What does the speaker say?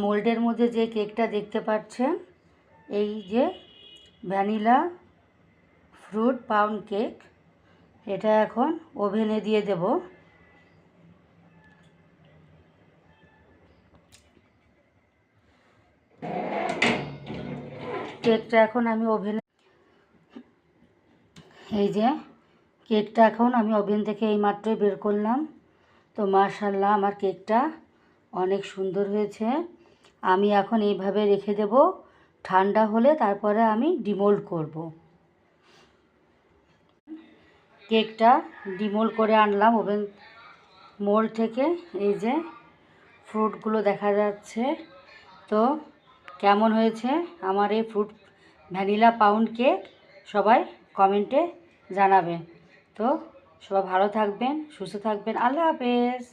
মোল্ডের মধ্যে যে কেকটা দেখতে পাচ্ছেন, এই যে ভ্যানিলা ফ্রুট পাউন্ড কেক, এটা এখন ওভেনে দিয়ে দেব। কেকটা এখন আমি ওভেনে, এই যে কেকটা এখন আমি ওভেন থেকে এইমাত্রই বের করলাম। তো মাশাআল্লাহ, আমার কেকটা অনেক সুন্দর হয়েছে। আমি এখন এইভাবে রেখে দেব, ঠান্ডা হলে তারপরে আমি ডিমোল্ড করব। কেকটা ডিমোল্ড করে আনলাম ওভেন মোল্ড থেকে। এই যে ফ্রুটগুলো দেখা যাচ্ছে। তো কেমন হয়েছে আমার এই ফ্রুট ভ্যানিলা পাউন্ড কেক, সবাই কমেন্টে জানাবেন। তো সবাই ভালো থাকবেন, সুস্থ থাকবেন। আল্লাহ হাফেজ।